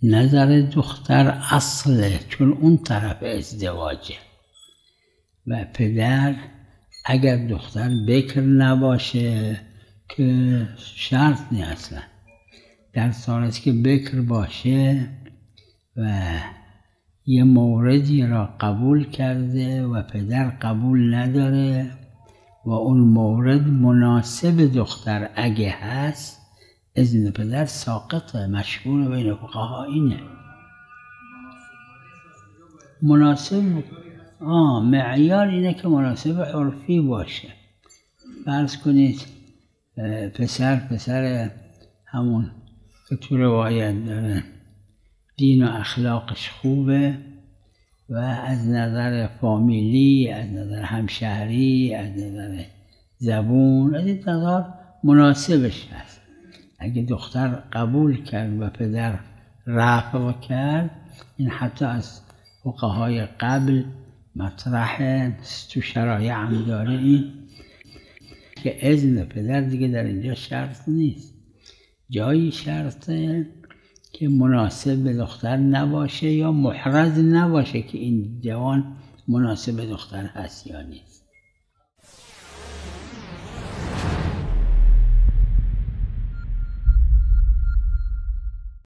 نظر دختر اصله، چون اون طرف ازدواجه و پدر اگر دختر بکر نباشه که شرط نیست اصلا، در صورتی که بکر باشه و یه موردی را قبول کرده و پدر قبول نداره و اون مورد مناسب دختر اگه هست، اذن پدر ساقطه. مشهور بین فقها اینه. مناسب معیار اینه که مناسب عرفی باشه. فرض کنید پسر همون که تو روایت داره دین و اخلاقش خوبه و از نظر فامیلی، از نظر همشهری، از نظر زبون، از این نظر مناسبش هست. اگه دختر قبول کرد و پدر رفع کرد، این حتی از فقهای قبل مطرحه، تو شرایع هم داره این که اذن پدر دیگه در اینجا شرط نیست. جایی شرطه که مناسب به دختر نباشه یا محرز نباشه که این جوان مناسب دختر هست یا نیست.